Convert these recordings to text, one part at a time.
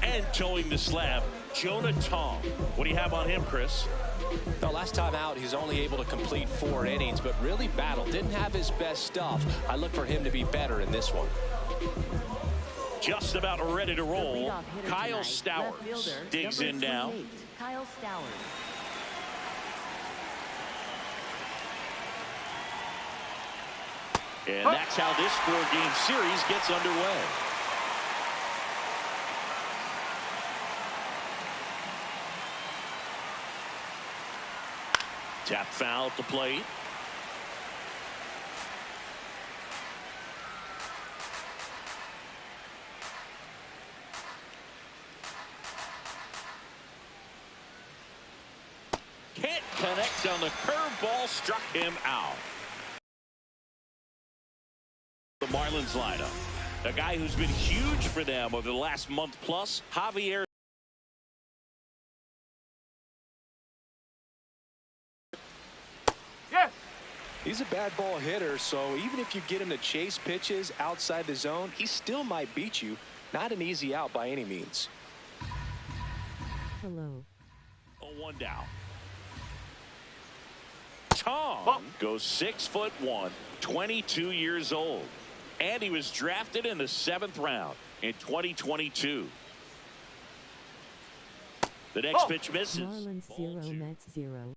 And towing the slab, Jonah Tong. What do you have on him, Chris? Well, last time out, he's only able to complete 4 innings, but really battled. Didn't have his best stuff. I look for him to be better in this one. Just about ready to roll. Kyle Stowers digs in now. Kyle Stowers. And that's how this 4-game series gets underway. Tap foul at the plate. Can't connect on the curveball, struck him out. The Marlins lineup. A guy who's been huge for them over the last month plus, Javier. Yes. He's a bad ball hitter, so even if you get him to chase pitches outside the zone, he still might beat you. Not an easy out by any means. Hello. 0-1 down. Tong goes 6'1", 22 years old. And he was drafted in the 7th round in 2022. The next pitch misses. Marlins 0, Mets 0.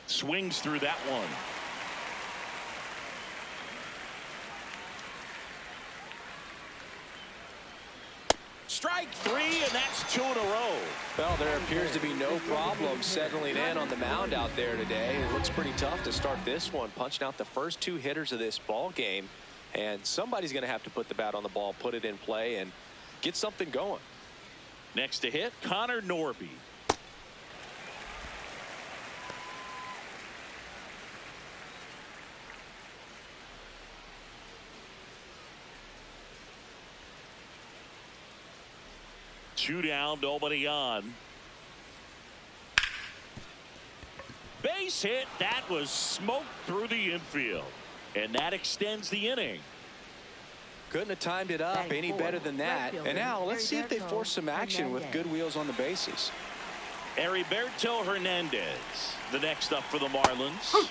Swings through that one. Strike 3, and that's 2 in a row. Well, there appears to be no problem settling in on the mound out there today. It looks pretty tough to start this one, punching out the first 2 hitters of this ball game. And somebody's going to have to put the bat on the ball, put it in play, and get something going. Next to hit, Connor Norby. Two down, nobody on. Base hit. That was smoked through the infield. And that extends the inning. Couldn't have timed it up any better than that. And now let's see if they force some action with good wheels on the bases. Heriberto Hernandez, the next up for the Marlins.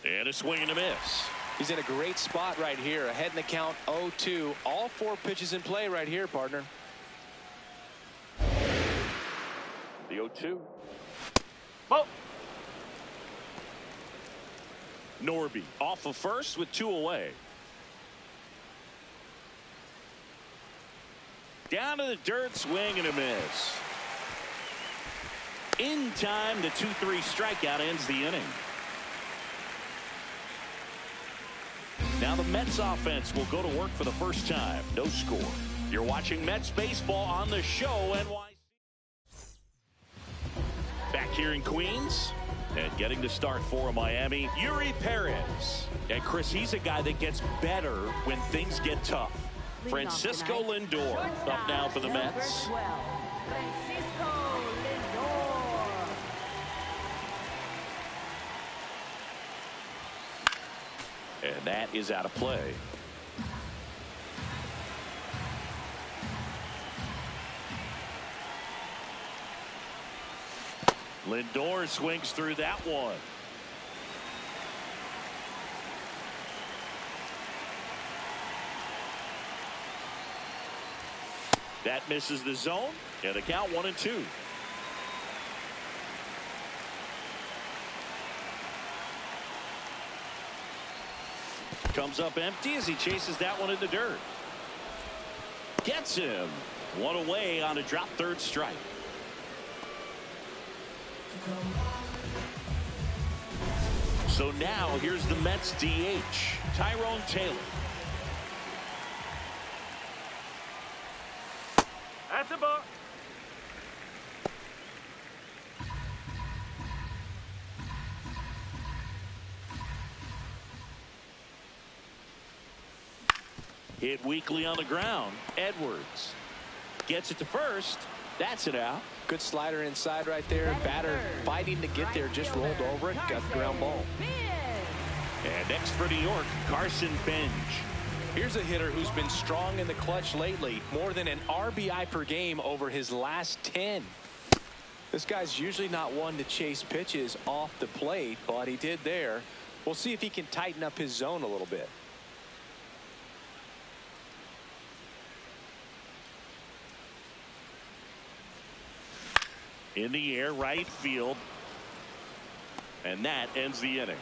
And a swing and a miss. He's in a great spot right here. Ahead in the count 0-2. All 4 pitches in play right here, partner. The 0-2. Oh. Norby off of first with 2 away. Down to the dirt, swing and a miss. In time, the 2-3 strikeout ends the inning. Now the Mets offense will go to work for the first time. No score. You're watching Mets baseball on the show NYC. Back here in Queens and getting the start for Miami, Yuri Perez. And Chris, he's a guy that gets better when things get tough. Francisco Lindor up now for the Mets. And that is out of play. Lindor swings through that one. That misses the zone, and the count 1-2. Comes up empty as he chases that one in the dirt. Gets him. One away on a drop third strike. So now here's the Mets DH, Tyrone Taylor. That's a ball. Hit weakly on the ground. Edwards gets it to first. That's it out. Good slider inside right there. Batter fighting to get there, just rolled over it, got the ground ball. And next for New York, Carson Benj. Here's a hitter who's been strong in the clutch lately. More than an RBI per game over his last 10. This guy's usually not one to chase pitches off the plate, but he did there. We'll see if he can tighten up his zone a little bit. In the air, right field. And that ends the inning.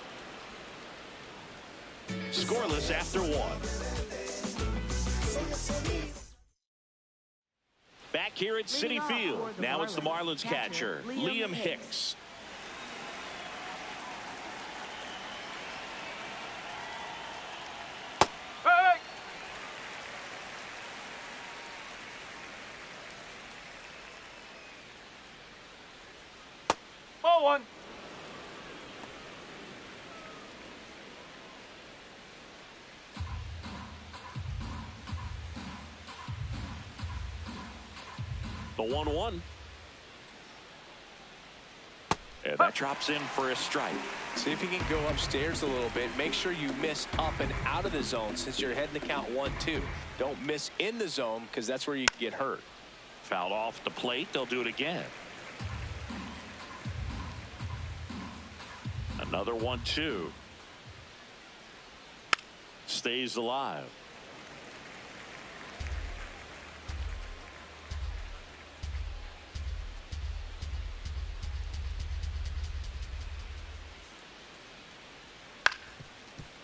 Scoreless after one. Back here at Citi Field. Now it's the Marlins catcher, Liam Hicks. Hey! Ball one. The 1-1. And that drops in for a strike. See if you can go upstairs a little bit. Make sure you miss up and out of the zone since you're heading to count 1-2. Don't miss in the zone because that's where you get hurt. Fouled off the plate. They'll do it again. Another 1-2. Stays alive.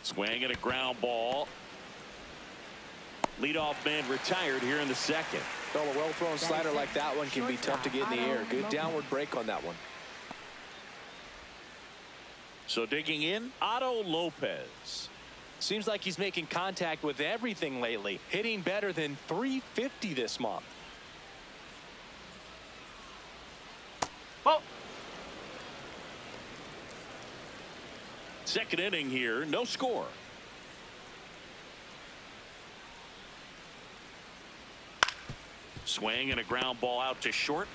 Swing and a ground ball. Leadoff man retired here in the second. Well, a well-thrown slider like that one can be tough to get in the air. Good downward break on that one. So digging in, Otto Lopez. Seems like he's making contact with everything lately. Hitting better than .350 this month. Ball. Second inning here, no score. Swing and a ground ball out to short.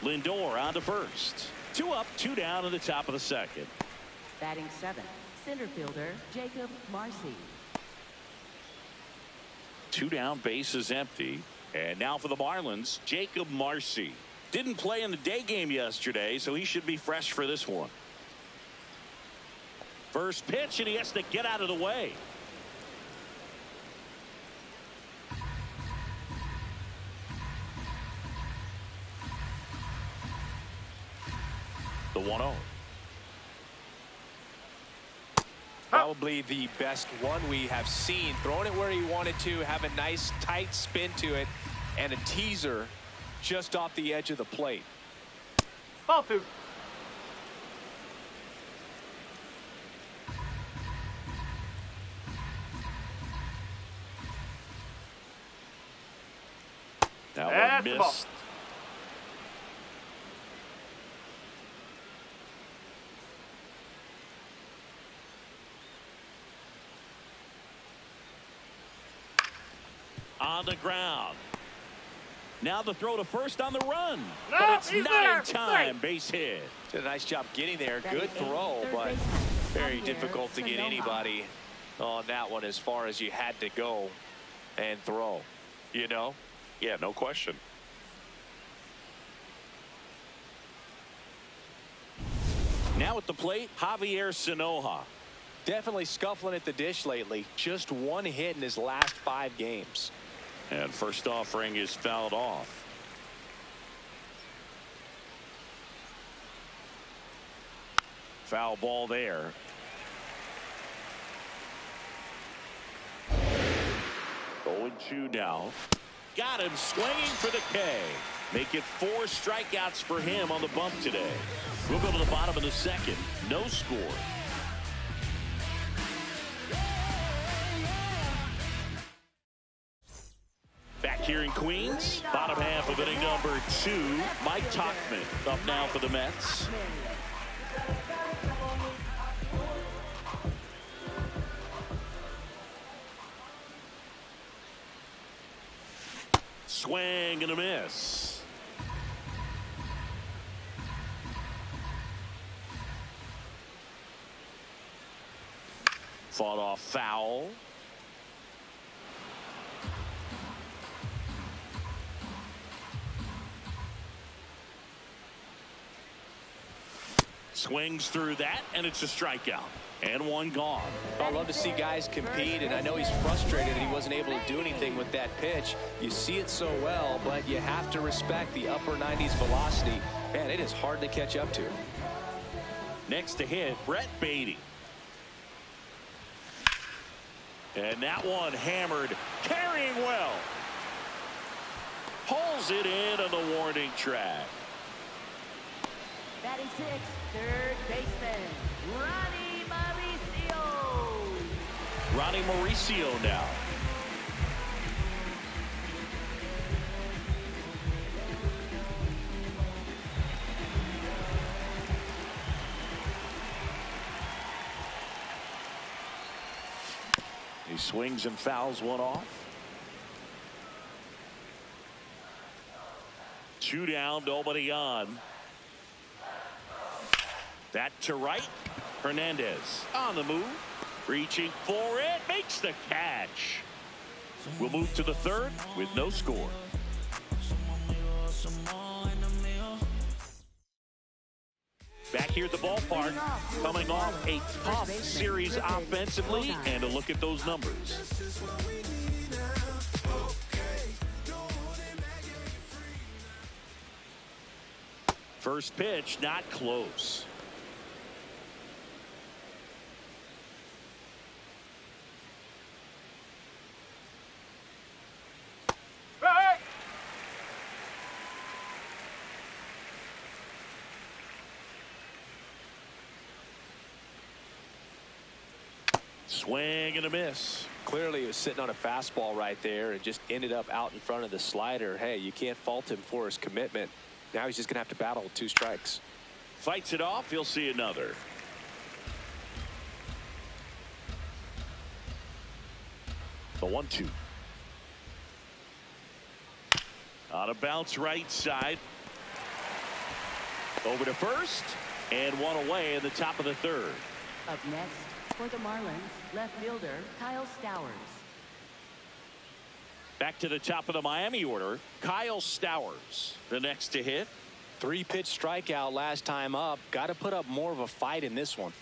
Lindor on to first. 2 up, 2 down in the top of the second. Batting 7th, center fielder Jacob Marcy. 2 down, base is empty. And now for the Marlins, Jacob Marcy. Didn't play in the day game yesterday, so he should be fresh for this one. First pitch, and he has to get out of the way. The 1-0. Probably the best one we have seen. Throwing it where he wanted to, have a nice tight spin to it, and a teaser just off the edge of the plate. Ball 2. That That's one the ball. missed. On the ground. Now the throw to first on the run. No, but it's he's not there. in time. Base hit. Did a nice job getting there. Batting Good 8th, throw, third but baseman, very Javier difficult to get Sonoma. anybody on that one as far as you had to go and throw. You know? Yeah, no question. Now at the plate, Javier Sonoma. Definitely scuffling at the dish lately. Just 1 hit in his last 5 games. And first offering is fouled off. Foul ball there. Going 2 now. Got him swinging for the K. Make it 4 strikeouts for him on the bump today. We'll go to the bottom of the second. No score. Back here in Queens, bottom half of inning number 2. Mike Tauchman up now for the Mets. Swing and a miss. Fought off foul. Swings through that, and it's a strikeout. And one gone. I love to see guys compete, and I know he's frustrated that he wasn't able to do anything with that pitch. You see it so well, but you have to respect the upper 90s velocity. Man, it is hard to catch up to. Next to hit, Brett Beatty. And that one hammered, carrying well. Pulls it in on the warning track. Batting sixth, third baseman, Ronnie Mauricio. Ronnie Mauricio now. He swings and fouls one off. 2 down, nobody on. That to right. Hernandez on the move. Reaching for it. Makes the catch. We'll move to the third with no score. Back here at the ballpark, coming off a tough series offensively, and a look at those numbers. First pitch, not close. Hey! Swing and a miss. Clearly, he was sitting on a fastball right there and just ended up out in front of the slider. Hey, you can't fault him for his commitment. Now he's just going to have to battle with 2 strikes. Fights it off. He'll see another. The 1-2. On a bounce right side. Over to first. And one away in the top of the third. Up next for the Marlins, left fielder Kyle Stowers. Back to the top of the Miami order, Kyle Stowers, the next to hit. 3-pitch strikeout last time up. Got to put up more of a fight in this one.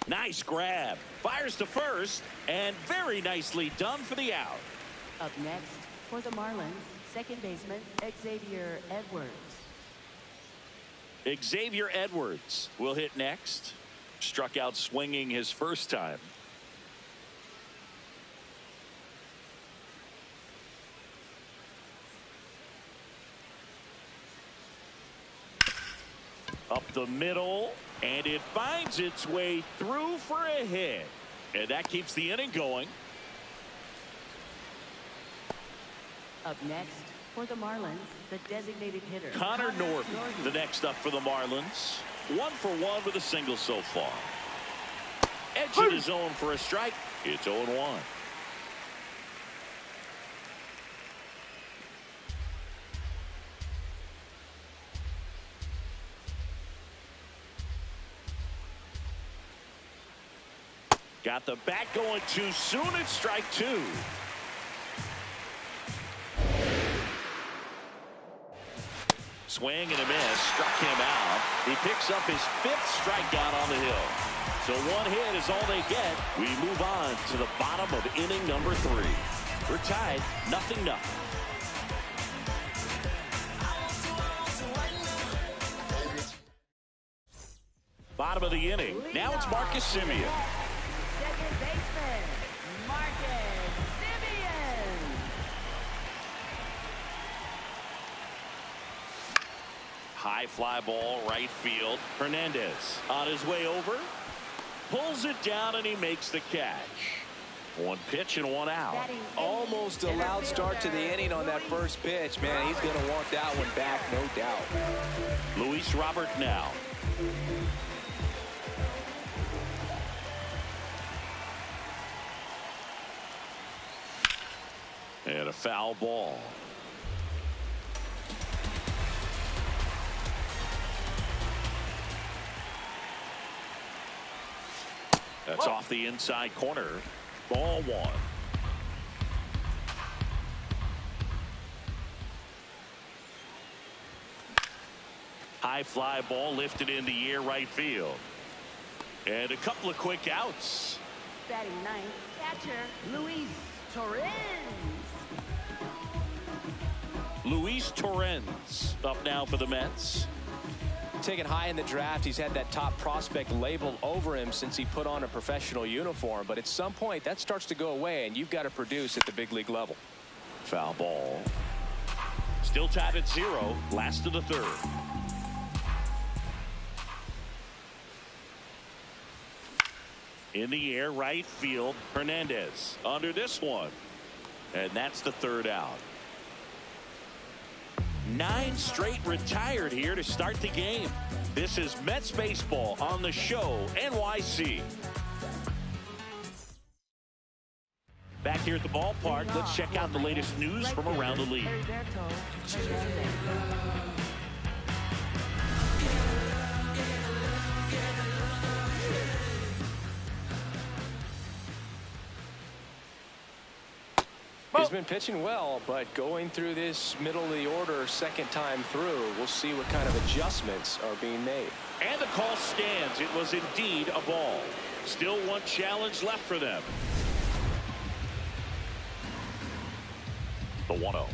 Nice grab. Fires to first, and very nicely done for the out. Up next for the Marlins, second baseman Xavier Edwards. Xavier Edwards will hit next. Struck out swinging his first time. Up the middle, and it finds its way through for a hit. And that keeps the inning going. Up next for the Marlins, the designated hitter Connor Norton, the next up for the Marlins. 1 for 1 with a single so far. Edge in his zone for a strike. It's 0-1. Got the bat going too soon. It's strike 2. Swing and a miss. Struck him out. He picks up his 5th strikeout on the hill. So 1 hit is all they get. We move on to the bottom of inning number 3. We're tied 0-0. Bottom of the inning. Now it's Marcus Semien. Second baseman Marcus Semien. High fly ball right field. Hernandez on his way over. Pulls it down and he makes the catch. 1 pitch and 1 out. Almost a loud start to the inning on that first pitch. Man, he's going to want that one back, no doubt. Luis Robert now. And a foul ball. That's off the inside corner. Ball one. High fly ball lifted in the air right field. And a couple of quick outs. Batting ninth, catcher Luis Torrens. Luis Torrens up now for the Mets. Taken high in the draft, he's had that top prospect label over him since he put on a professional uniform. But at some point, that starts to go away, and you've got to produce at the big league level. Foul ball. Still tied at 0. Last of the third. In the air, right field. Hernandez under this one. And that's the third out. 9 straight retired here to start the game. This is Mets baseball on the show NYC. Back here at the ballpark, let's check out the latest news from around the league. He's been pitching well, but going through this middle of the order second time through, we'll see what kind of adjustments are being made. And the call stands. It was indeed a ball. Still one challenge left for them. The 1-0.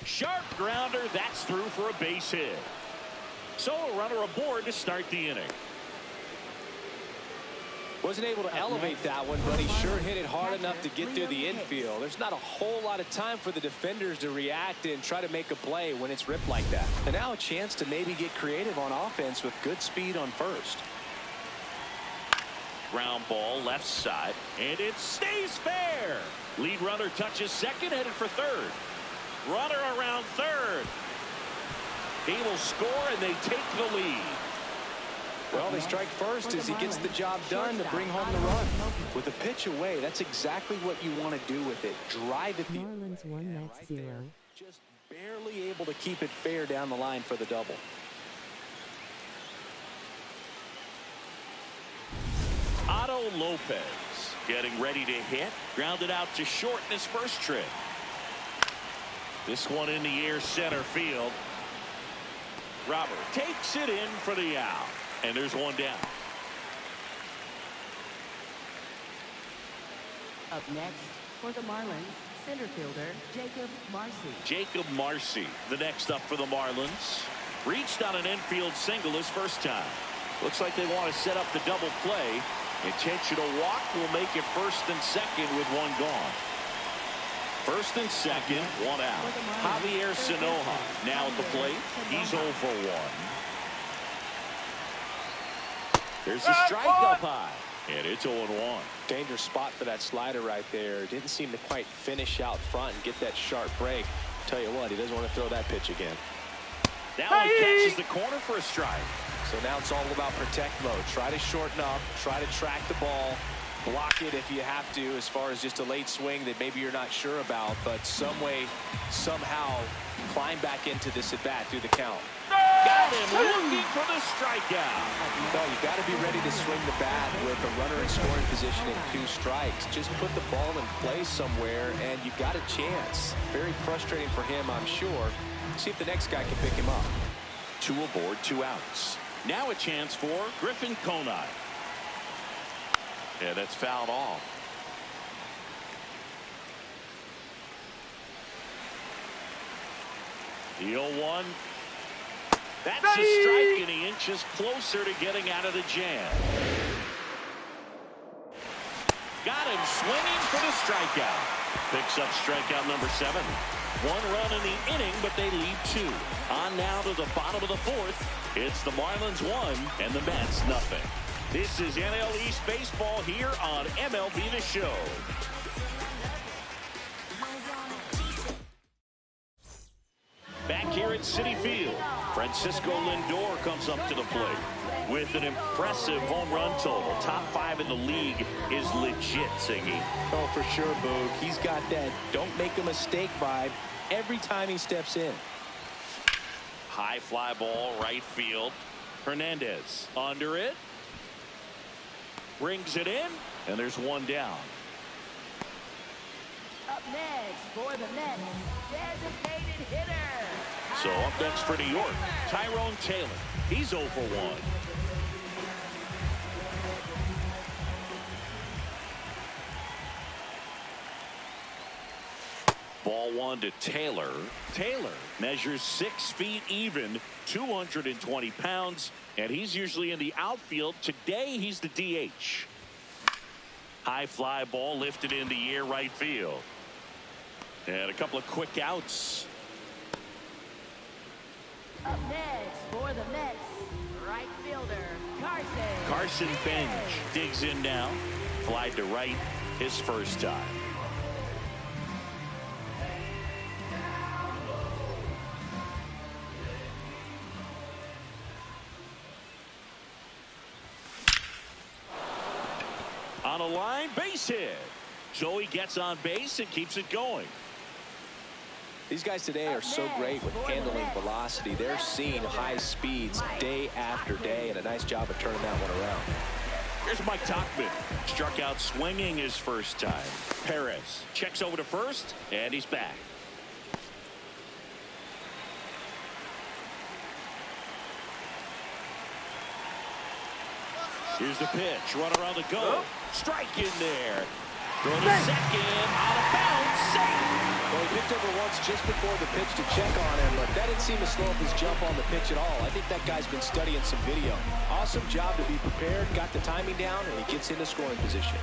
Sharp grounder. That's through for a base hit. So a runner aboard to start the inning. Wasn't able to elevate that one, but he sure hit it hard enough to get through the infield. There's not a whole lot of time for the defenders to react and try to make a play when it's ripped like that. And now a chance to maybe get creative on offense with good speed on first. Ground ball left side, and it stays fair. Lead runner touches second, headed for third. Runner around third. He will score, and they take the lead. Well, they strike first as he gets the job done to bring home the run. With a pitch away, that's exactly what you want to do with it. Drive it. Marlins 1, Mets 0. Just barely able to keep it fair down the line for the double. Otto Lopez getting ready to hit. Grounded out to short in his first trip. This one in the air center field. Robert takes it in for the out. And there's one down. Up next for the Marlins, center fielder Jacob Marcy. Jacob Marcy, the next up for the Marlins. Reached on an infield single his first time. Looks like they want to set up the double play. Intentional walk will make it first and second with one gone. First and second, one out. Javier Sanoja now at the plate. He's 0 for 1. There's a strike up high, and it's 0-1. Dangerous spot for that slider right there. Didn't seem to quite finish out front and get that sharp break. Tell you what, he doesn't want to throw that pitch again. That one catches the corner for a strike. So now it's all about protect mode. Try to shorten up, try to track the ball, block it if you have to, as far as just a late swing that maybe you're not sure about, but some way, somehow climb back into this at bat through the count. Got him looking for the strikeout. No, you got to be ready to swing the bat with a runner in scoring position and 2 strikes. Just put the ball in play somewhere, and you've got a chance. Very frustrating for him, I'm sure. See if the next guy can pick him up. 2 aboard, 2 outs. Now a chance for Griffin Conine. Yeah, that's fouled off. The 0-1. That's a strike, and he inches closer to getting out of the jam. Got him swinging for the strikeout. Picks up strikeout number 7. 1 run in the inning, but they lead 2. On now to the bottom of the 4th. It's the Marlins 1 and the Mets nothing. This is NL East Baseball here on MLB The Show. Back here at Citi Field. Francisco Lindor comes up to the plate with an impressive home run total. Top 5 in the league is legit, Siggy. Oh, for sure, Boog. He's got that don't make a mistake vibe every time he steps in. High fly ball, right field. Hernandez under it. Brings it in, and there's one down. Up next for the Mets, designated hitter. So up next for New York, Tyrone Taylor. He's 0 for 1. Ball 1 to Taylor. Taylor measures 6 feet even, 220 pounds, and he's usually in the outfield. Today, he's the DH. High fly ball lifted in the air, right field. And a couple of quick outs. Up next for the Mets, right fielder, Carson. Carson Bench digs in now. Fly to right his first time. On a line, base hit. So he gets on base and keeps it going. These guys today are so great with handling velocity. They're seeing high speeds day after day, and a nice job of turning that one around. Here's Mike Tauchman. Struck out swinging his first time. Perez checks over to first, and he's back. Here's the pitch. Run around the go. Strike in there. Throw to second. Out of bounds. Safe. Well, he picked over once just before the pitch to check on him, but that didn't seem to slow up his jump on the pitch at all. I think that guy's been studying some video. Awesome job to be prepared, got the timing down, and he gets into scoring position.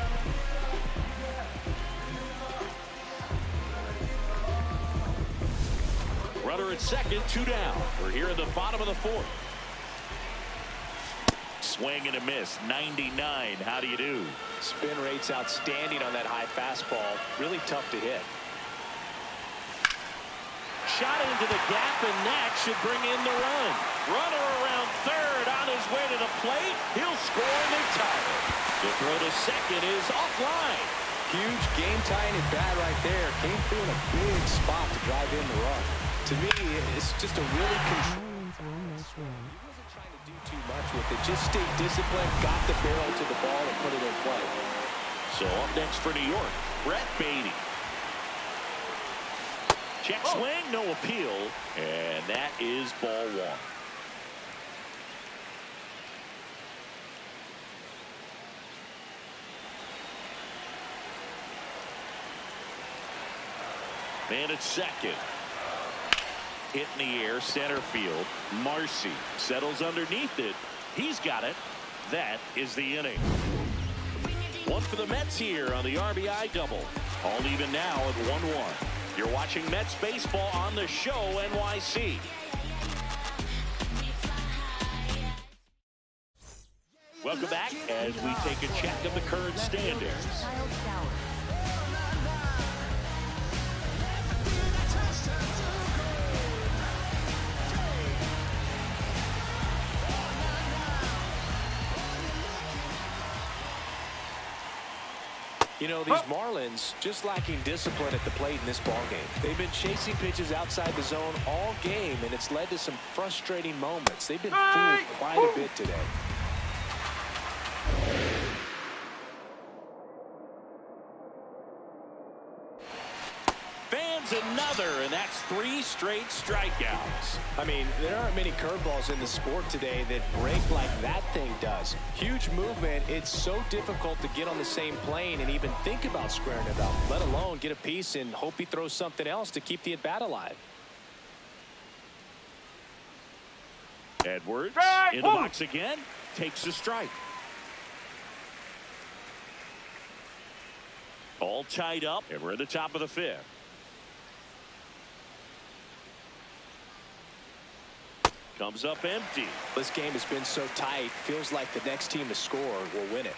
Runner at second, 2 down. We're here in the bottom of the 4th. Swing and a miss, 99. How do you do? Spin rate's outstanding on that high fastball. Really tough to hit. Shot into the gap, and that should bring in the run. Runner around third, on his way to the plate. He'll score, and they tie it. The throw to second is offline. Huge game-tying at bat right there. Came through in a big spot to drive in the run. To me, it's just a really controlled. He wasn't trying to do too much with it. Just stayed disciplined, got the barrel to the ball, and put it in play. So up next for New York, Brett Beatty. Check swing, no appeal, and that is ball 1. Man at second. Hit in the air, center field. Marcy settles underneath it. He's got it. That is the inning. 1 for the Mets here on the RBI double. All even now at 1-1. You're watching Mets baseball on the show NYC. Welcome back as we take a check of the current standings. You know, these Marlins just lacking discipline at the plate in this ballgame. They've been chasing pitches outside the zone all game, and it's led to some frustrating moments. They've been fooled quite a bit today. Fans another, and that's 3 straight strikeouts. I mean, there aren't many curveballs in the sport today that break like that thing does. Huge movement. It's so difficult to get on the same plane and even think about squaring it up, let alone get a piece and hope he throws something else to keep the at-bat alive. Edwards in the box again, takes a strike. All tied up, and we're at the top of the 5th. Comes up empty. This game has been so tight, feels like the next team to score will win it.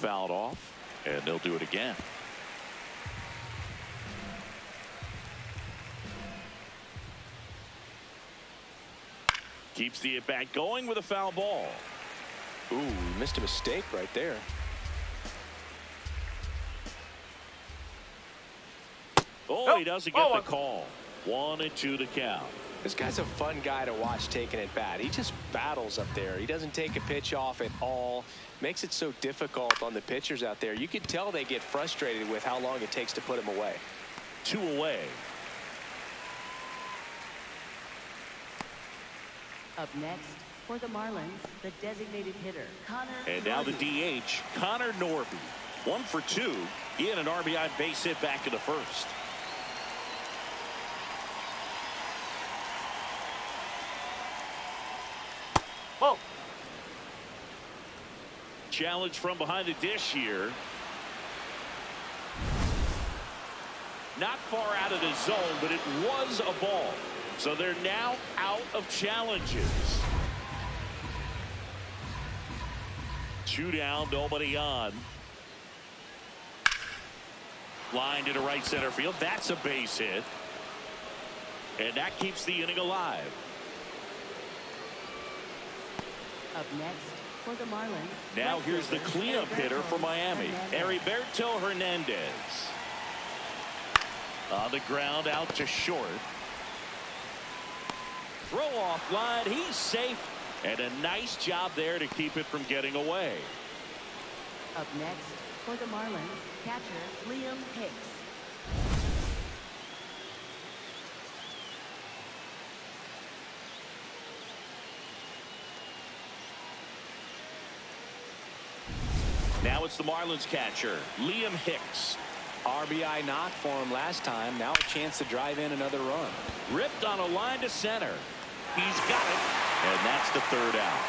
fouled off, and they'll do it again. Keeps the at-bat going with a foul ball. Ooh, missed a mistake right there. Oh, he doesn't get the call. 1-2 to count. This guy's a fun guy to watch taking at bat. He just battles up there. He doesn't take a pitch off at all. Makes it so difficult on the pitchers out there. You can tell they get frustrated with how long it takes to put him away. 2 away. Up next for the Marlins, the designated hitter, Connor. And now the DH, Connor Norby. 1 for 2. He had an RBI base hit back in the first. Whoa. Challenge from behind the dish here. Not far out of the zone, but it was a ball. So they're now out of challenges. 2 down, nobody on. Line to the right center field. That's a base hit. And that keeps the inning alive. Up next for the Marlins. Now here's the cleanup hitter for Miami, Heriberto Hernandez. On the ground, out to short. Throw off line, he's safe, and a nice job there to keep it from getting away. Up next for the Marlins, catcher Liam Hicks. Now it's the Marlins catcher, Liam Hicks. RBI knock for him last time. Now a chance to drive in another run. Ripped on a line to center. He's got it, and that's the 3rd out.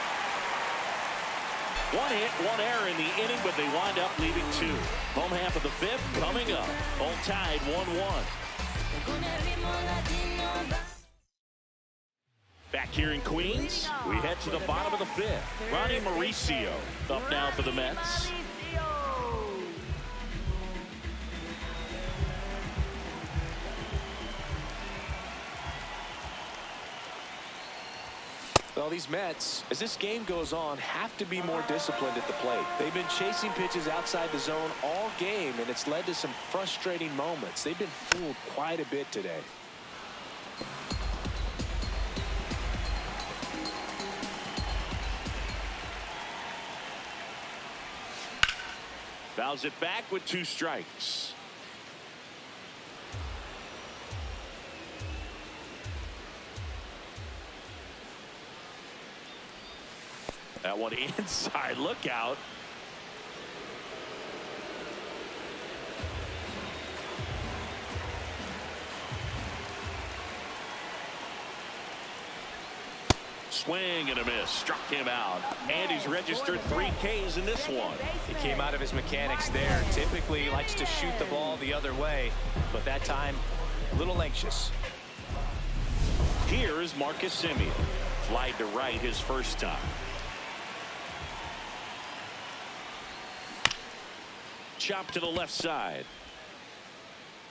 1 hit, 1 error in the inning, but they wind up leaving 2. Home half of the 5th coming up. All tied 1-1. Back here in Queens, we head to the bottom of the 5th. Ronnie Mauricio up now for the Mets. Well, these Mets, as this game goes on, have to be more disciplined at the plate. They've been chasing pitches outside the zone all game, and it's led to some frustrating moments. They've been fooled quite a bit today. Fouls it back with 2 strikes. That one inside, look out. Swing and a miss, struck him out, and he's registered 3 Ks in this one. He came out of his mechanics there. Typically he likes to shoot the ball the other way, but that time a little anxious. Here is Marcus Semien, flied to right his first time. Chop to the left side.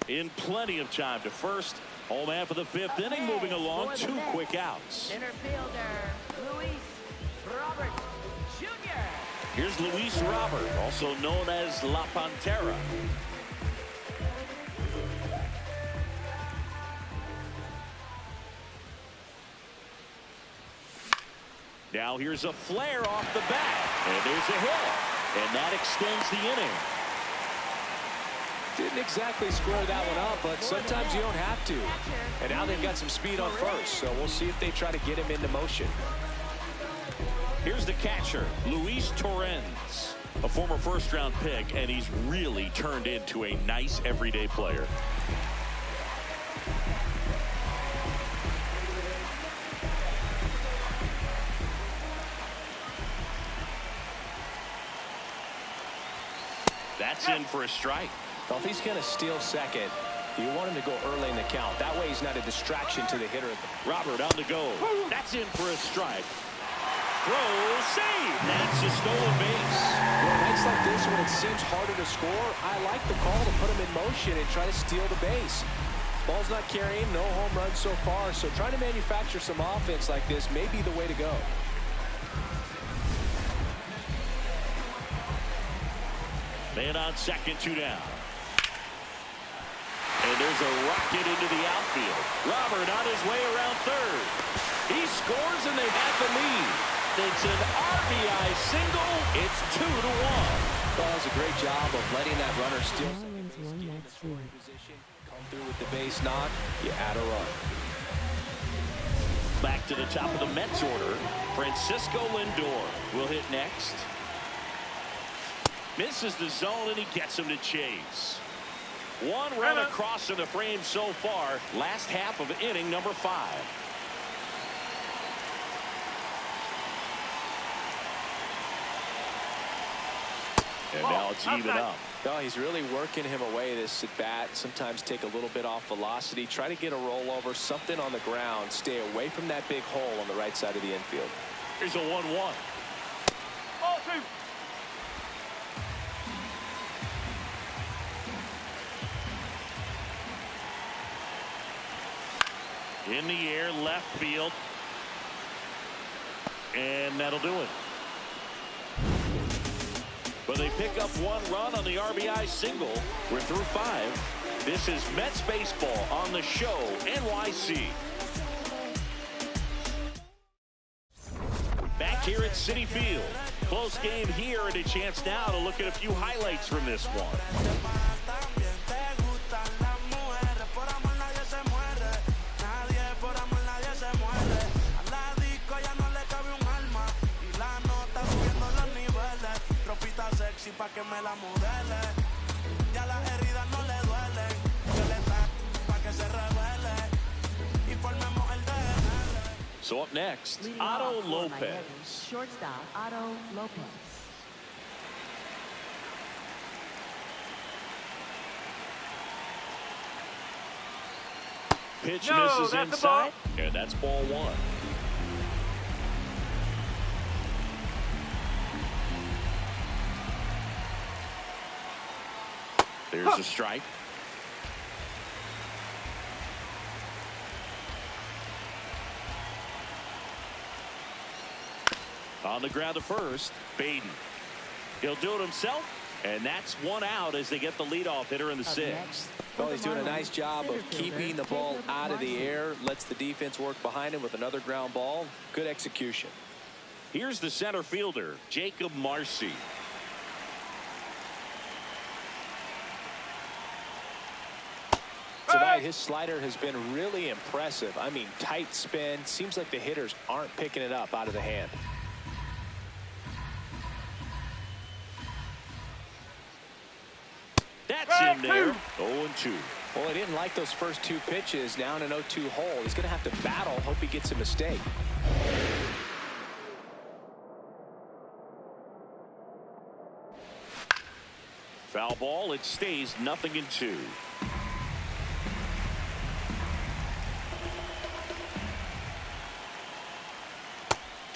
In plenty of time to first. Home half of the 5th inning, moving along, 2 quick outs. Center fielder Luis Robert Jr. Here's Luis Robert, also known as La Pantera. Now here's a flare off the bat, and there's a hit, and that extends the inning. Didn't exactly square that one up, but sometimes you don't have to. And now they've got some speed on first, so we'll see if they try to get him into motion. Here's the catcher, Luis Torrens, a former first-round pick, and he's really turned into a nice everyday player. That's in for a strike. Well, if he's going to steal second, you want him to go early in the count. That way he's not a distraction to the hitter. Robert on the go. That's in for a strike. Throw, save. That's a stolen base. Well, nights like this, when it seems harder to score, I like the call to put him in motion and try to steal the base. Ball's not carrying, no home runs so far, so trying to manufacture some offense like this may be the way to go. Man on second, 2 down. And there's a rocket into the outfield. Robert on his way around third. He scores and they have the lead. It's an RBI single. It's 2-1. Well, does a great job of letting that runner steal. Marlins won that score. Come through with the base knock, you add a run. Back to the top of the Mets order. Francisco Lindor will hit next. Misses the zone and he gets him to chase. One run across in the frame so far. Last half of inning number 5. And now it's even up. Oh, he's really working him away this at bat. Sometimes take a little bit off velocity. Try to get a rollover, something on the ground. Stay away from that big hole on the right side of the infield. Here's a 1-1. Ball 2. In the air, left field. And that'll do it. But they pick up 1 run on the RBI single. We're through 5. This is Mets baseball on the show, NYC. Back here at Citi Field. Close game here and a chance now to look at a few highlights from this one. Pa' que me la modele, ya las heridas no le duelen, yo le traigo pa' que se revele, y formemos el DNL. So up next, Leading Otto off for Lopez. Miami, shortstop Otto Lopez. Pitch No, misses that's a inside, and that's ball 1. There's a strike. On the ground to first, Baden. He'll do it himself, and that's 1 out as they get the leadoff hitter in the 6th. Well, he's doing a nice job of keeping the ball out of the air. Lets the defense work behind him with another ground ball. Good execution. Here's the center fielder, Jacob Marcy. Tonight, his slider has been really impressive. I mean, tight spin. Seems like the hitters aren't picking it up out of the hand. That's in there. 0-2. Well, he didn't like those first 2 pitches. Now in an 0-2 hole. He's going to have to battle. Hope he gets a mistake. Foul ball. It stays 0-2.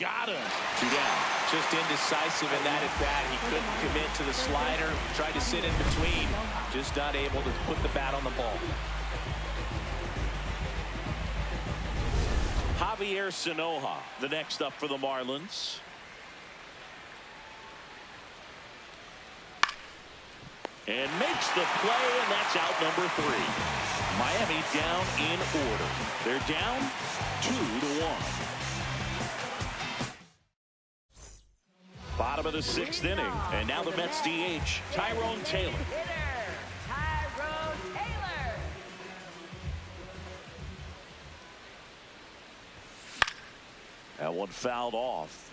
Got him. 2 down. Just indecisive in that at bat. He couldn't commit to the slider. Tried to sit in between. Just not able to put the bat on the ball. Javier Sanoja, the next up for the Marlins. And makes the play, and that's out number 3. Miami down in order. They're down 2-1. Bottom of the 6th inning, and now the Mets DH, Tyrone Taylor. Tyrone Taylor. That one fouled off.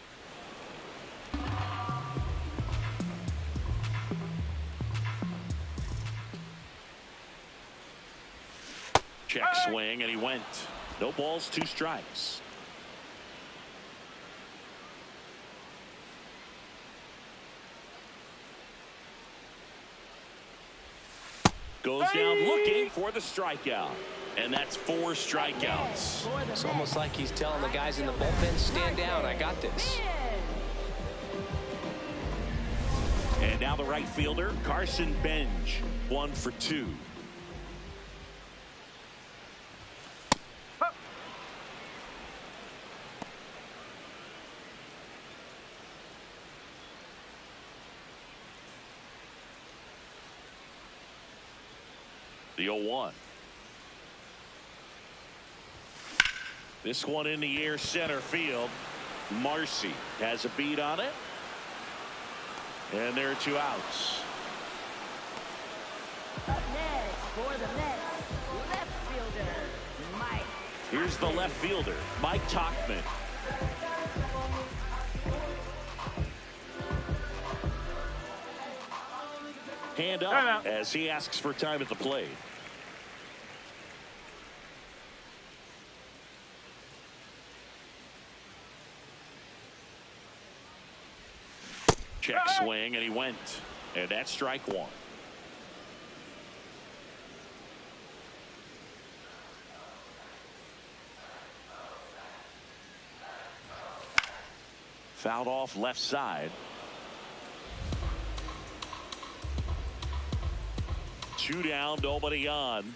Check swing, and he went. No balls, 2 strikes. Goes down looking for the strikeout. And that's 4 strikeouts. It's almost like he's telling the guys in the bullpen, stand down, I got this. now the right fielder, Carson Benj, 1 for 2. The 0-1. This one in the air center field. Marcy has a beat on it. And there are 2 outs. Up next for the Mets, left fielder, Mike. Here's the left fielder, Mike Tauchman. Hand up as he asks for time at the plate. Check swing, and he went. And that's strike 1. Fouled off left side. 2 down, nobody on.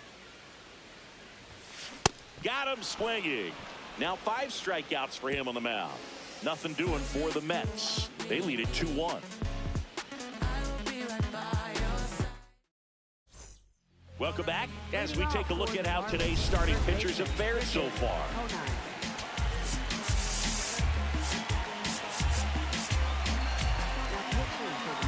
Got him swinging. Now 5 strikeouts for him on the mound. Nothing doing for the Mets. They lead it 2-1. Welcome back as we take a look at how today's starting pitchers have fared so far.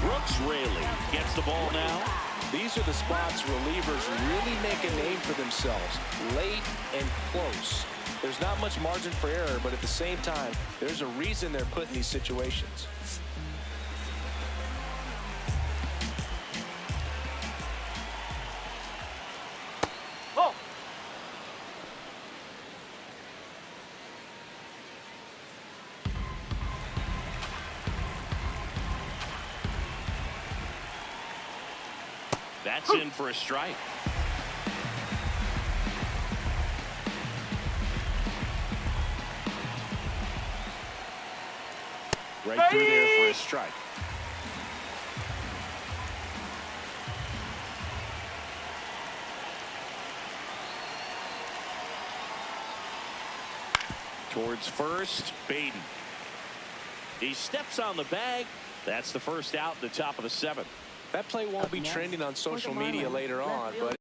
Brooks Raley gets the ball now. These are the spots relievers really make a name for themselves. Late and close. There's not much margin for error, but at the same time, there's a reason they're put in these situations. Oh! That's in for a strike. Right through there for a strike. Towards first, Baden. He steps on the bag. That's the first out in the top of the 7th. That play won't be trending on social media later on, but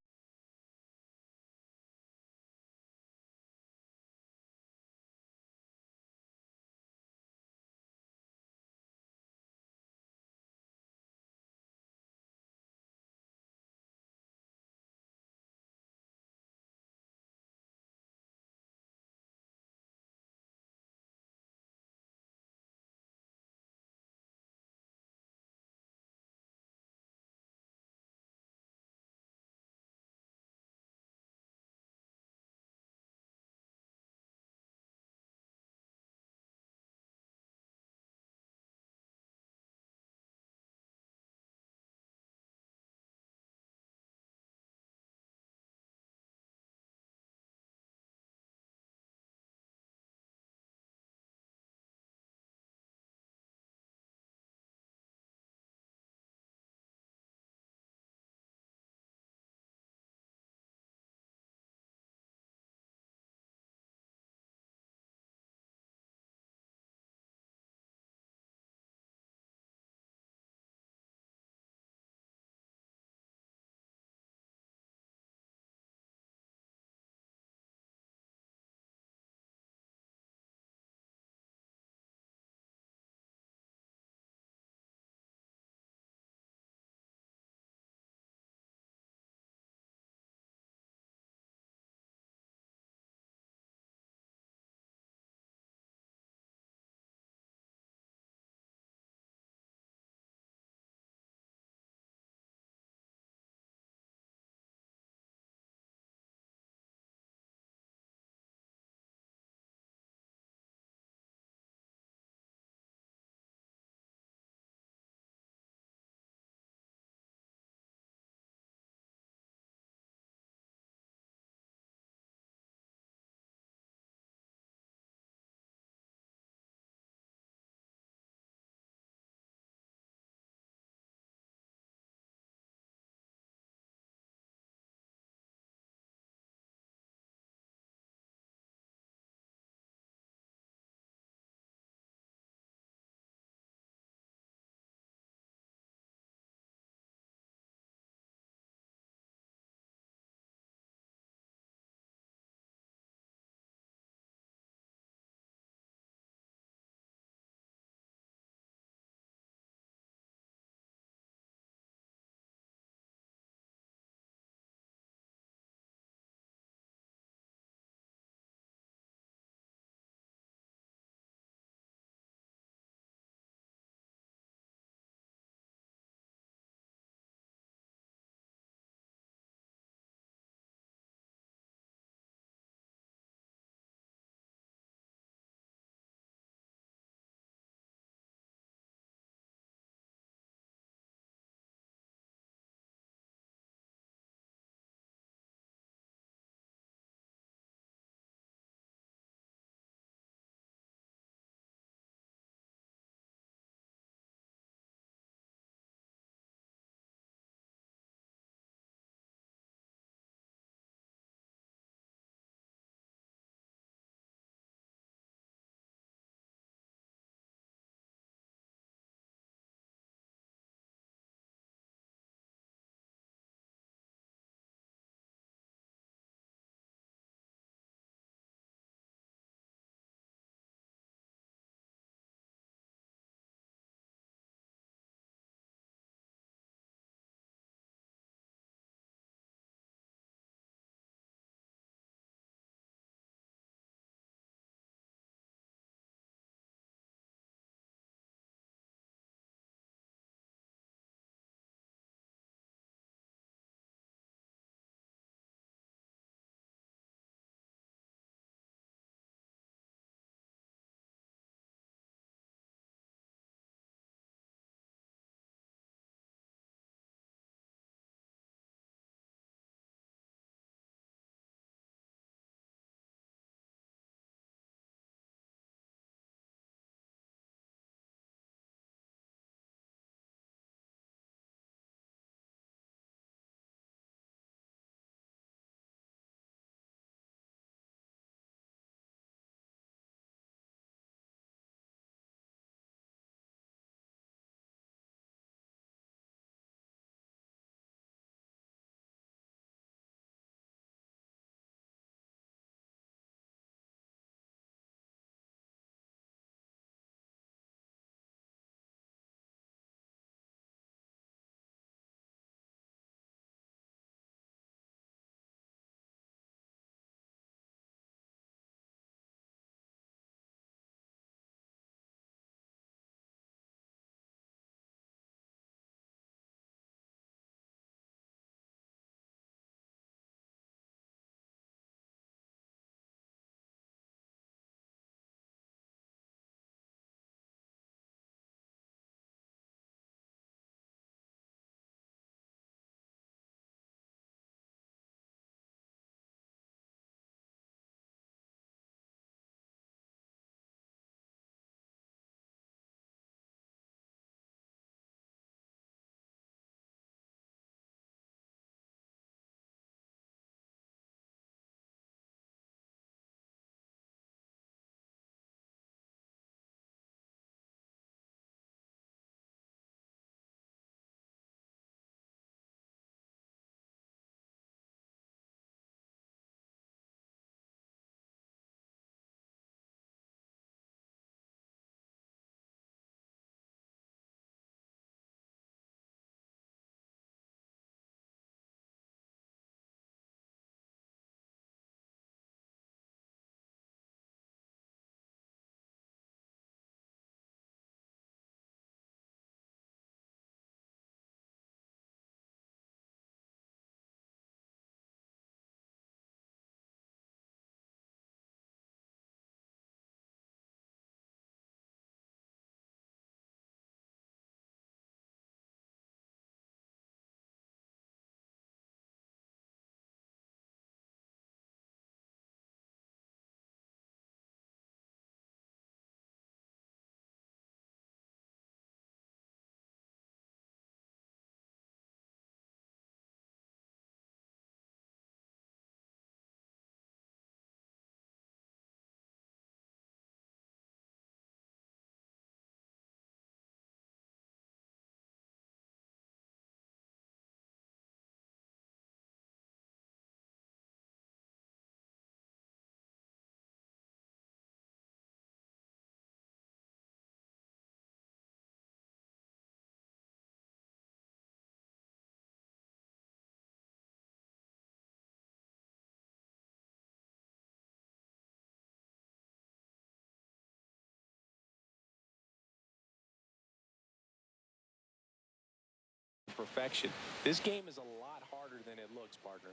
perfection. This game is a lot harder than it looks, partner.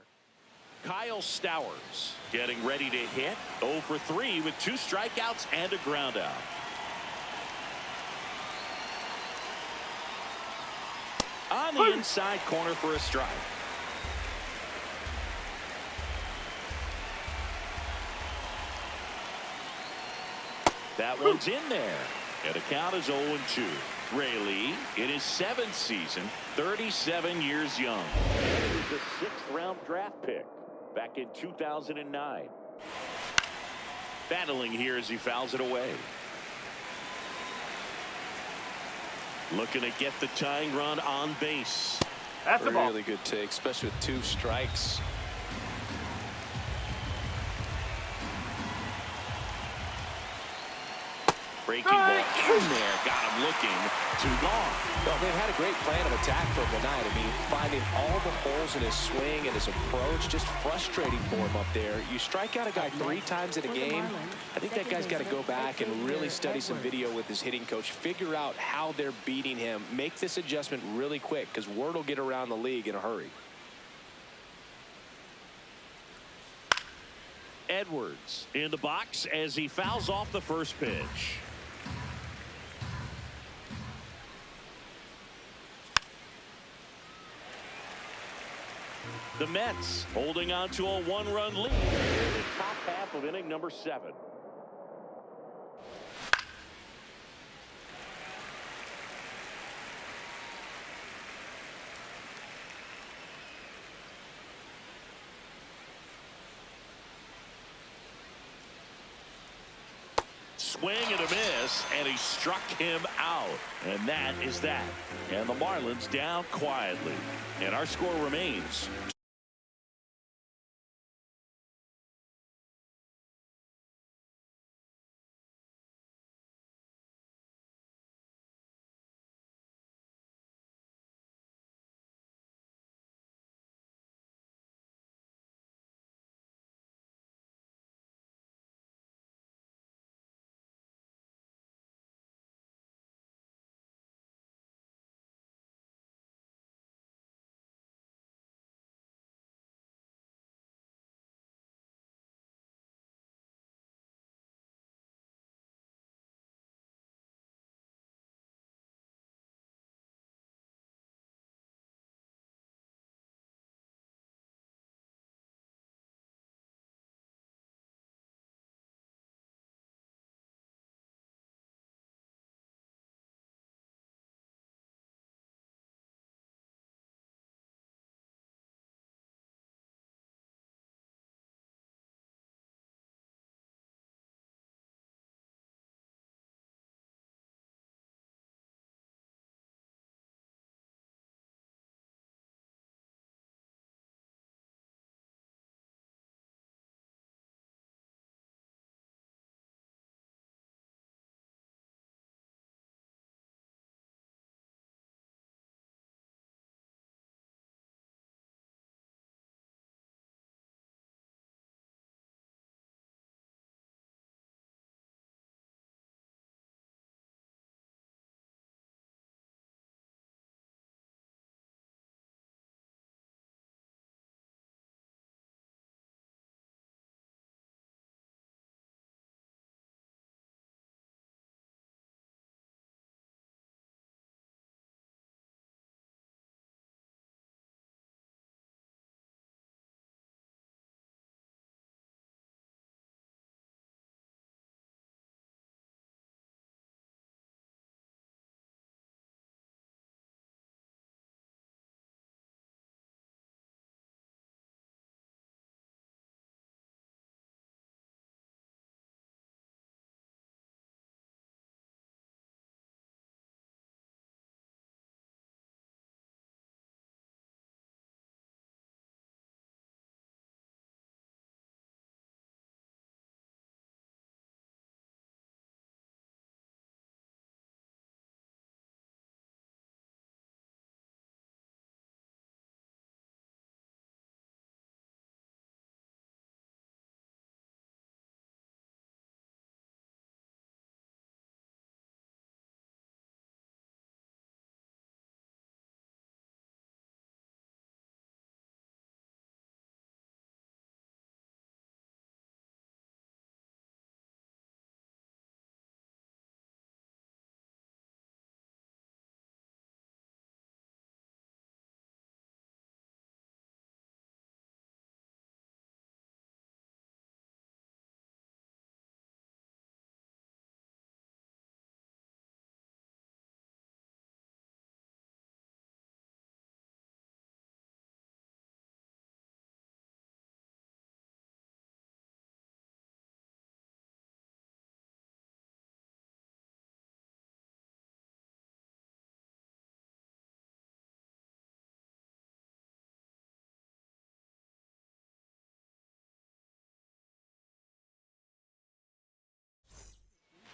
Kyle Stowers getting ready to hit. 0 for 3 with 2 strikeouts and a ground out. On the inside corner for a strike. That one's in there. And the count is 0-2. Rayleigh in his 7th season, 37 years young. And he was the 6th round draft pick back in 2009. Battling here as he fouls it away. Looking to get the tying run on base. That's a ball. Really good take, especially with 2 strikes. Breaking ball in there. Got him looking. 2 gone. Well, they've had a great plan of attack for him tonight. I mean, finding all the holes in his swing and his approach, just frustrating for him up there. You strike out a guy 3 times in a game. I think that guy's got to go back and really study some video with his hitting coach. Figure out how they're beating him. Make this adjustment really quick because word will get around the league in a hurry. Edwards in the box as he fouls off the first pitch. The Mets holding on to a 1-run lead in the top half of inning number 7. Swing and a miss, and he struck him out. And that is that. And the Marlins down quietly. And our score remains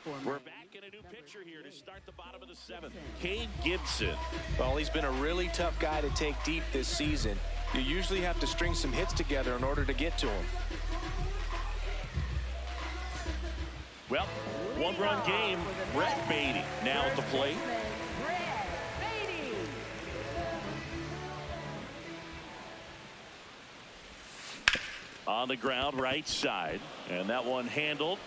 We're back in a new pitcher here to start the bottom of the seventh. Cade Gibson. Well, he's been a really tough guy to take deep this season. You usually have to string some hits together in order to get to him. Well, one-run game. Brett Beatty now at the plate. On the ground, right side, and that one handled.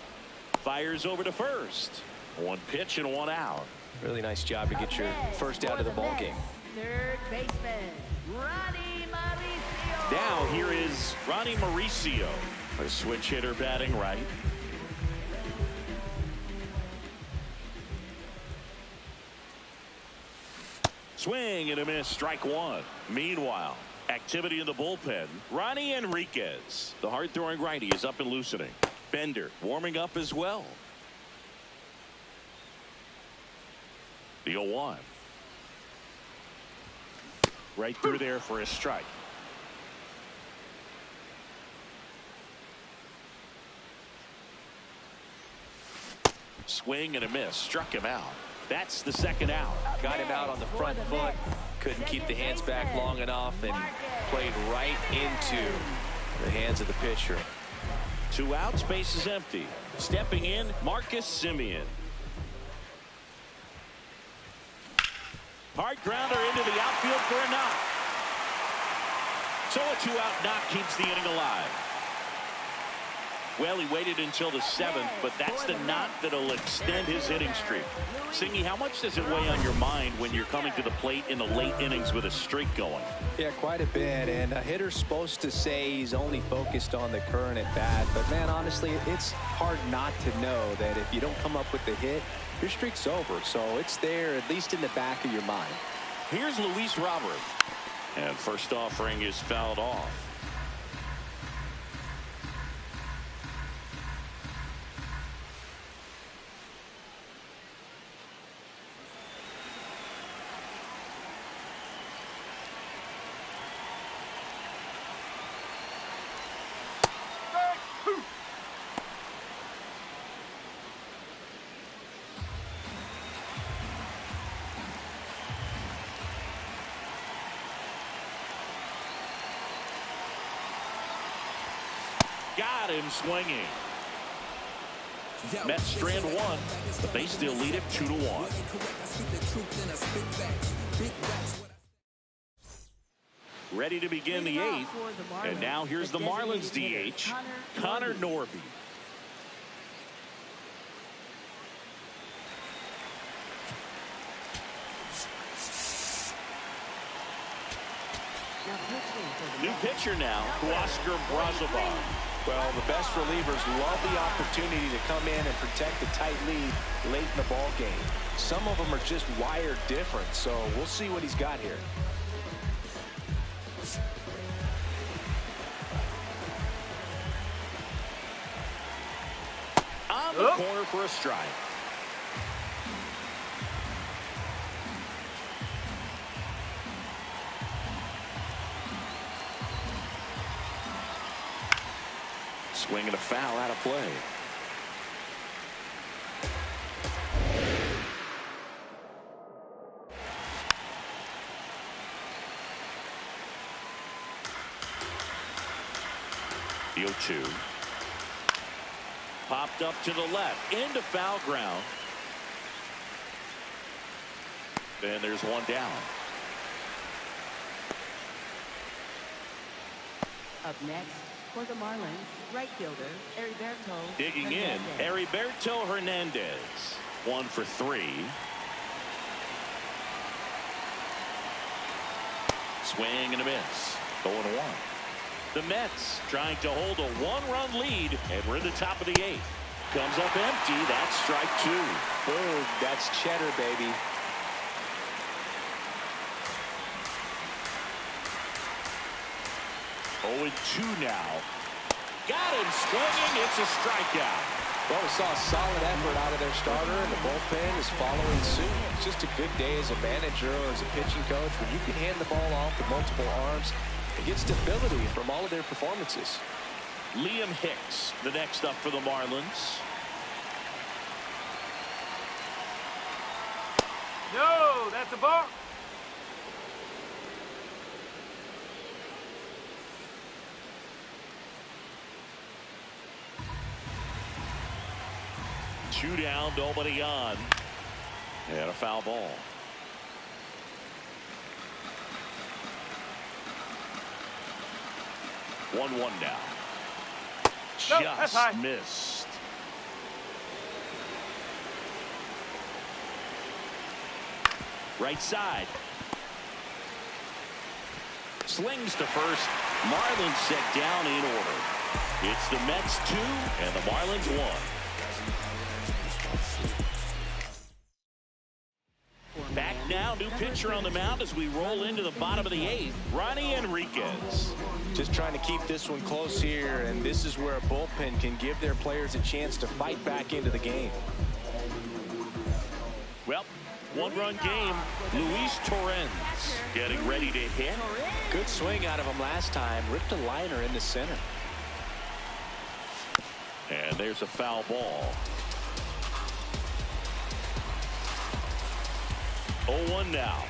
Fires over to first. One pitch and one out. Really nice job to get your first out of the ball game. Third baseman, Ronnie Mauricio. Now here is Ronnie Mauricio, a switch hitter batting right. Swing and a miss, strike one. Meanwhile, activity in the bullpen. Ronnie Enriquez, the hard-throwing righty, is up and loosening. Bender warming up as well. The 0-1. Right through there for a strike. Swing and a miss. Struck him out. That's the second out. Got him out on the front foot. Couldn't keep the hands back long enough and played right into the hands of the pitcher. 2 outs, base is empty. Stepping in, Marcus Semien. Hard grounder into the outfield for a knock. So a 2-out knock keeps the inning alive. Well, he waited until the 7th, but that's the knock that'll extend his hitting streak. Singy, how much does it weigh on your mind when you're coming to the plate in the late innings with a streak going? Yeah, quite a bit, and a hitter's supposed to say he's only focused on the current at bat, but man, honestly, it's hard not to know that if you don't come up with the hit, your streak's over, so it's there at least in the back of your mind. Here's Luis Robert, and first offering is fouled off. Got him swinging. Mets strand one, but they still lead it 2-1. Ready to begin the 8th, and now here's the Marlins DH, Connor Norby. New pitcher now, Oscar Brazovan. Well, the best relievers love the opportunity to come in and protect a tight lead late in the ball game. Some of them are just wired different, so we'll see what he's got here. On the corner for a strike. Swing and a foul out of play. The 0-2. Popped up to the left into foul ground. And there's one down. Up next for the Marlins, right fielder Heriberto. Digging in, Heriberto Hernandez. 1 for 3. Swing and a miss. 0-1. The Mets trying to hold a 1-run lead, and we're in the top of the 8th. Comes up empty. That's strike 2. Boom, that's cheddar, baby. Oh, 2 now. Got him swinging. It's a strikeout. Well, we saw a solid effort out of their starter, and the bullpen is following suit. It's just a good day as a manager or as a pitching coach where you can hand the ball off to multiple arms and get stability from all of their performances. Liam Hicks, the next up for the Marlins. Oh, that's a ball. Two down, nobody on. And a foul ball. 1-1 now. Just missed. Right side. Slings to first. Marlins set down in order. It's the Mets 2 and the Marlins 1. Back now, new pitcher on the mound as we roll into the bottom of the 8th. Ronnie Enriquez. Just trying to keep this one close here, and this is where a bullpen can give their players a chance to fight back into the game. Well, one-run game. Luis Torrens getting ready to hit. Good swing out of him last time. Ripped a liner in the center. And there's a foul ball. 0-1 now.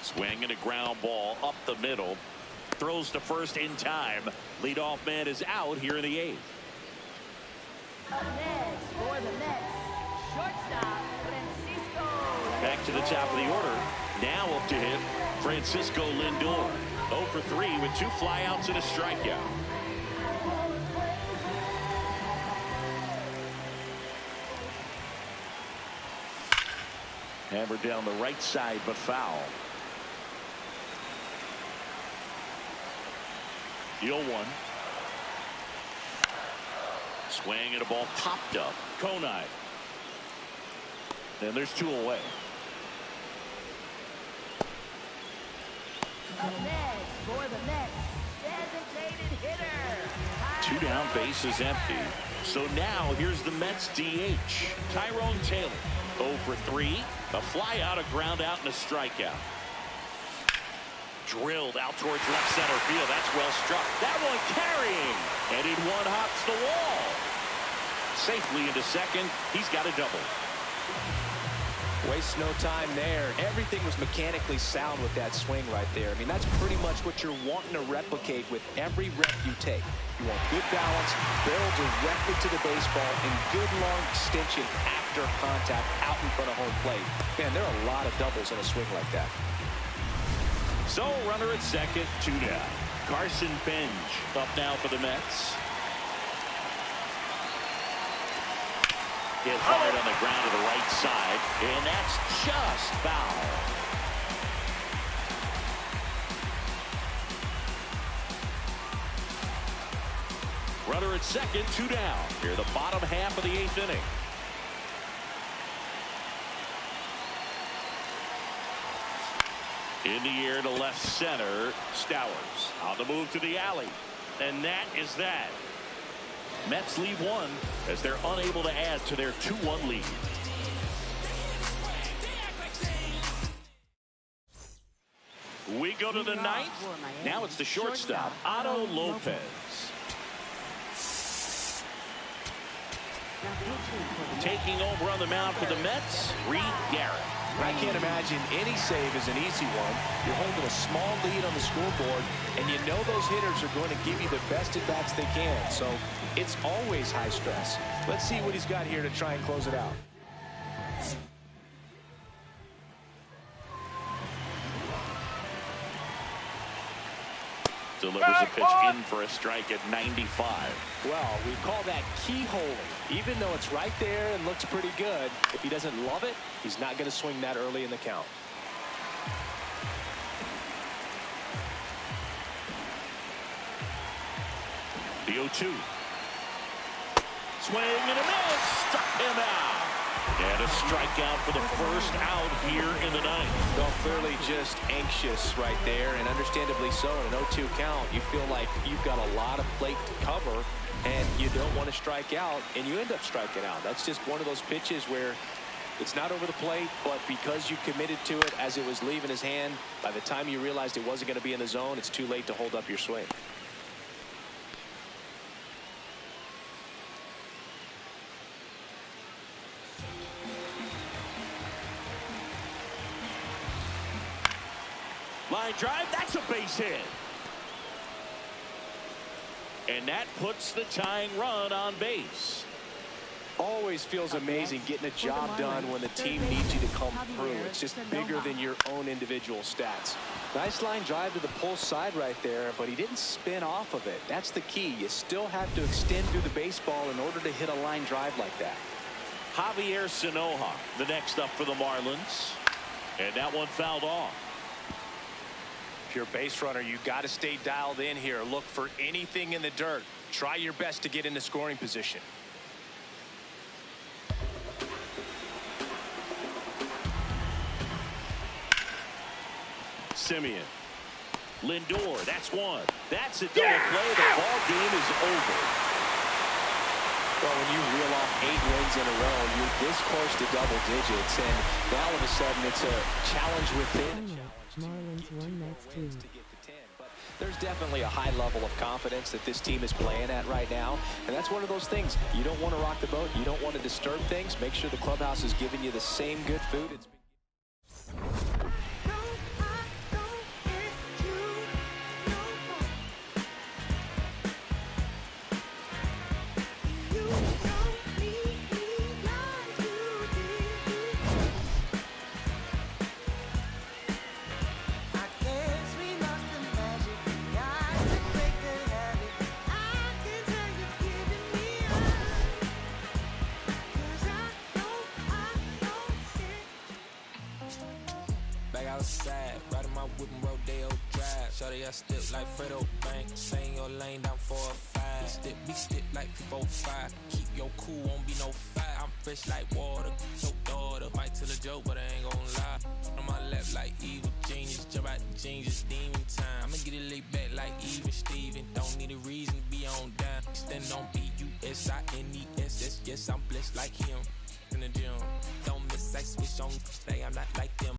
Swing and a ground ball up the middle. Throws to first in time. Leadoff man is out here in the 8th. Up next for the Mets, shortstop Francisco. Back to the top of the order. Now up to hit Francisco Lindor. 0 for 3 with 2 flyouts and a strikeout. Hammered down the right side, but foul. The 0-1. Swing and a ball popped up. Konai. And there's 2 away. Up next for the Mets, designated hitter. 2 down, bases empty. So now here's the Mets DH, Tyrone Taylor. 0 for 3. A fly out, a ground out, and a strikeout. Drilled out towards left center field. That's well struck. That one carrying. And in one hops the wall. Safely into second. He's got a double. Wastes no time there. Everything was mechanically sound with that swing right there. I mean, that's pretty much what you're wanting to replicate with every rep you take. You want good balance, barrel directly to the baseball, and good long extension after contact out in front of home plate. Man, there are a lot of doubles in a swing like that. So, runner at second, 2 down. Carson Bench up now for the Mets. Hit hard on the ground to the right side, and that's just foul. Runner at second, 2 down. Here the bottom half of the 8th inning. In the air to left center, Stowers on the move to the alley, and that is that. Mets leave 1 as they're unable to add to their 2-1 lead. We go to the 9th. Now it's the shortstop, Otto Lopez. Taking over on the mound for the Mets, Reed Garrett. I can't imagine any save is an easy one. You're holding a small lead on the scoreboard, and you know those hitters are going to give you the best at-bats they can. So it's always high stress. Let's see what he's got here to try and close it out. Delivers a pitch in for a strike at 95. Well, we call that keyholing. Even though it's right there and looks pretty good, if he doesn't love it, he's not going to swing that early in the count. The 0-2. Swing and a miss. Struck him out. And a strikeout for the first out here in the 9th. Well, clearly just anxious right there, and understandably so. In an 0-2 count, you feel like you've got a lot of plate to cover, and you don't want to strike out, and you end up striking out. That's just one of those pitches where it's not over the plate, but because you committed to it as it was leaving his hand, by the time you realized it wasn't going to be in the zone, it's too late to hold up your swing. Line drive, that's a base hit. And that puts the tying run on base. Always feels amazing getting a job done when the team needs you to come through. It's just bigger than your own individual stats. Nice line drive to the pull side right there, but he didn't spin off of it. That's the key. You still have to extend through the baseball in order to hit a line drive like that. Javier Sanoja, the next up for the Marlins. And that one fouled off. If you're a base runner, you got to stay dialed in here. Look for anything in the dirt. Try your best to get into scoring position. Simeon. Lindor, that's one. That's a double play. The ball game is over. Well, when you reel off 8 wins in a row, you're this close to double digits, and now all of a sudden it's a challenge within. Marlins won next two. But there's definitely a high level of confidence that this team is playing at right now, and that's one of those things. You don't want to rock the boat. You don't want to disturb things. Make sure the clubhouse is giving you the same good food. Outside, riding my whip and Rodeo Drive. Shorty, I step like Fredo Bank. Stay in your lane down 4 or 5. Be step like 4-5. Keep your cool, won't be no fight. I'm fresh like water. Your daughter might tell a joke, but I ain't gon' lie. On my left like evil genius. Jump out the genius, demon time. I'ma get it laid back like even Steven. Don't need a reason to be on down. Stand on B-U-S-I-N-E-S-S. Yes, I'm blessed like him. In the gym, don't miss, I switch on. Say I'm not like them.